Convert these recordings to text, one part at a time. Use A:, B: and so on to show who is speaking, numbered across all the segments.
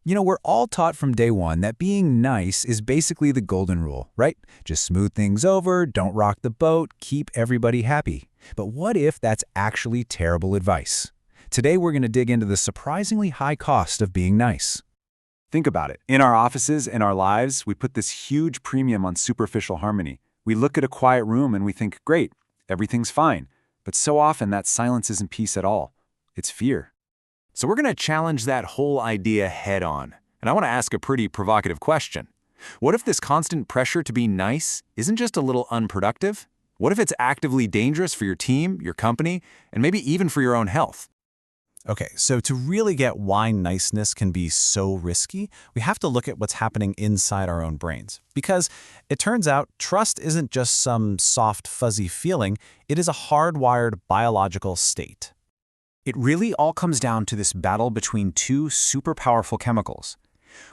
A: We're all taught from day one that being nice is basically the golden rule, right? Just smooth things over, don't rock the boat, keep everybody happy. But what if that's actually terrible advice? Today we're going to dig into the surprisingly high cost of being nice.
B: Think about it. In our offices and our lives, we put this huge premium on superficial harmony. We look at a quiet room and we think, great, everything's fine. But so often that silence isn't peace at all. It's fear.
C: So we're going to challenge that whole idea head on. And I want to ask a pretty provocative question. What if this constant pressure to be nice isn't just a little unproductive? What if it's actively dangerous for your team, your company, and maybe even for your own health?
D: Okay, so to really get why niceness can be so risky, we have to look at what's happening inside our own brains. Because it turns out trust isn't just some soft, fuzzy feeling, it is a hardwired biological state.
E: It really all comes down to this battle between two super powerful chemicals.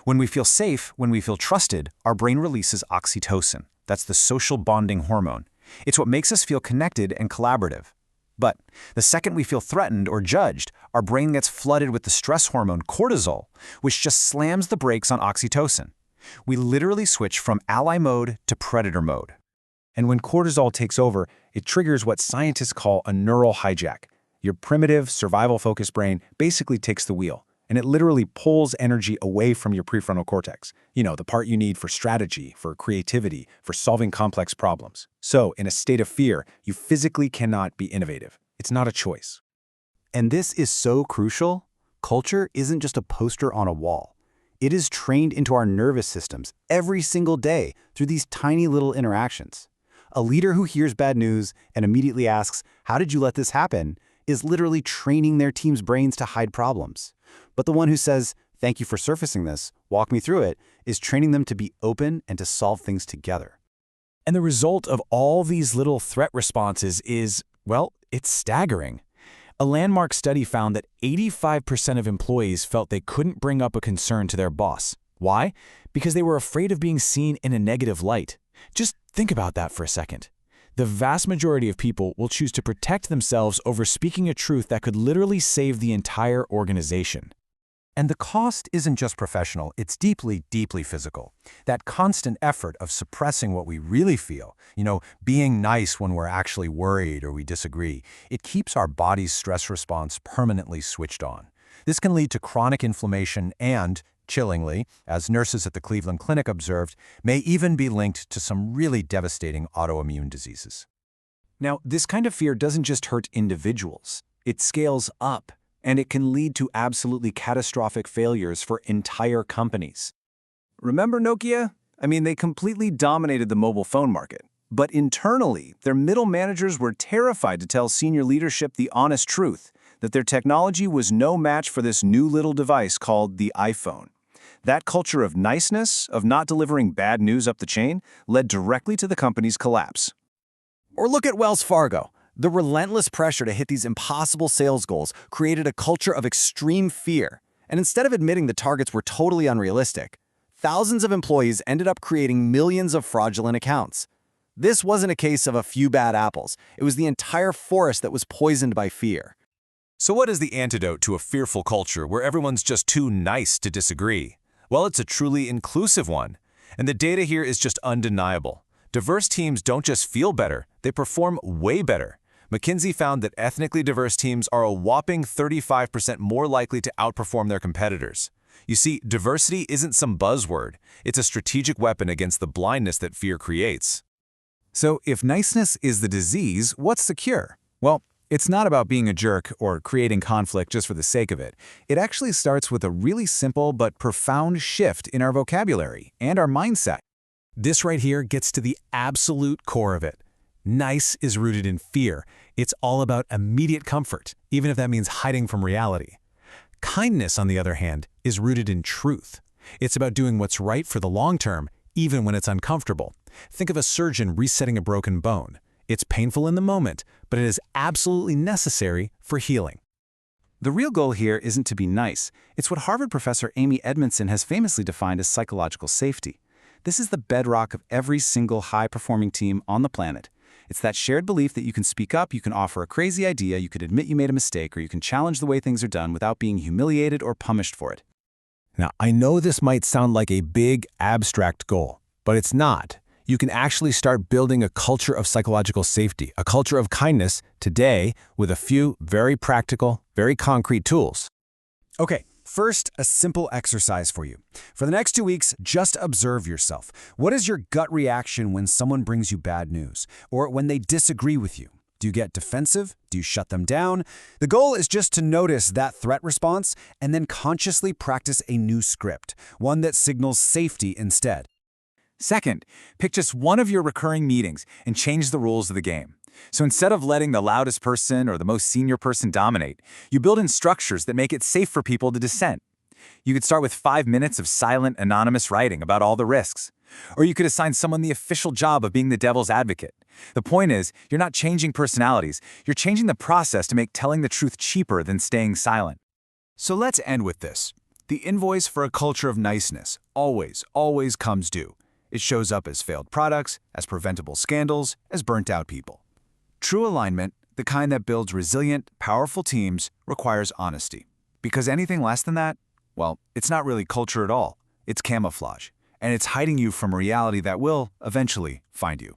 E: When we feel safe, when we feel trusted, our brain releases oxytocin. That's the social bonding hormone. It's what makes us feel connected and collaborative. But the second we feel threatened or judged, our brain gets flooded with the stress hormone cortisol, which just slams the brakes on oxytocin. We literally switch from ally mode to predator mode.
A: And when cortisol takes over, it triggers what scientists call a neural hijack. Your primitive, survival-focused brain basically takes the wheel, and it literally pulls energy away from your prefrontal cortex. The part you need for strategy, for creativity, for solving complex problems. So, in a state of fear, you physically cannot be innovative. It's not a choice.
E: And this is so crucial. Culture isn't just a poster on a wall. It is trained into our nervous systems every single day through these tiny little interactions. A leader who hears bad news and immediately asks, "How did you let this happen?" is literally training their team's brains to hide problems. But the one who says, "Thank you for surfacing this, walk me through it," is training them to be open and to solve things together.
D: And the result of all these little threat responses is, well, it's staggering. A landmark study found that 85% of employees felt they couldn't bring up a concern to their boss. Why? Because they were afraid of being seen in a negative light. Just think about that for a second. The vast majority of people will choose to protect themselves over speaking a truth that could literally save the entire organization.
F: And the cost isn't just professional, it's deeply, deeply physical. That constant effort of suppressing what we really feel, being nice when we're actually worried or we disagree, it keeps our body's stress response permanently switched on. This can lead to chronic inflammation and, chillingly, as nurses at the Cleveland Clinic observed, may even be linked to some really devastating autoimmune diseases.
E: Now, this kind of fear doesn't just hurt individuals. It scales up, and it can lead to absolutely catastrophic failures for entire companies. Remember Nokia? They completely dominated the mobile phone market. But internally, their middle managers were terrified to tell senior leadership the honest truth, that their technology was no match for this new little device called the iPhone. That culture of niceness, of not delivering bad news up the chain, led directly to the company's collapse. Or look at Wells Fargo. The relentless pressure to hit these impossible sales goals created a culture of extreme fear. And instead of admitting the targets were totally unrealistic, thousands of employees ended up creating millions of fraudulent accounts. This wasn't a case of a few bad apples. It was the entire forest that was poisoned by fear.
C: So what is the antidote to a fearful culture where everyone's just too nice to disagree? Well, it's a truly inclusive one. And the data here is just undeniable. Diverse teams don't just feel better, they perform way better. McKinsey found that ethnically diverse teams are a whopping 35% more likely to outperform their competitors. You see, diversity isn't some buzzword. It's a strategic weapon against the blindness that fear creates.
A: So if niceness is the disease, what's the cure? Well, it's not about being a jerk or creating conflict just for the sake of it. It actually starts with a really simple but profound shift in our vocabulary and our mindset. This right here gets to the absolute core of it. Nice is rooted in fear. It's all about immediate comfort, even if that means hiding from reality. Kindness, on the other hand, is rooted in truth. It's about doing what's right for the long term, even when it's uncomfortable. Think of a surgeon resetting a broken bone. It's painful in the moment, but it is absolutely necessary for healing.
E: The real goal here isn't to be nice. It's what Harvard professor Amy Edmondson has famously defined as psychological safety. This is the bedrock of every single high-performing team on the planet. It's that shared belief that you can speak up, you can offer a crazy idea, you could admit you made a mistake, or you can challenge the way things are done without being humiliated or punished for it.
F: Now, I know this might sound like a big, abstract goal, but it's not. You can actually start building a culture of psychological safety, a culture of kindness today with a few very practical, very concrete tools.
E: Okay, first, a simple exercise for you. For the next 2 weeks, just observe yourself. What is your gut reaction when someone brings you bad news, or when they disagree with you? Do you get defensive? Do you shut them down? The goal is just to notice that threat response and then consciously practice a new script, one that signals safety instead.
A: Second, pick just one of your recurring meetings and change the rules of the game. So instead of letting the loudest person or the most senior person dominate, you build in structures that make it safe for people to dissent. You could start with 5 minutes of silent, anonymous writing about all the risks. Or you could assign someone the official job of being the devil's advocate. The point is, you're not changing personalities, you're changing the process to make telling the truth cheaper than staying silent.
D: So let's end with this. The invoice for a culture of niceness always, always comes due. It shows up as failed products, as preventable scandals, as burnt-out people. True alignment, the kind that builds resilient, powerful teams, requires honesty. Because anything less than that, well, it's not really culture at all. It's camouflage. And it's hiding you from a reality that will, eventually, find you.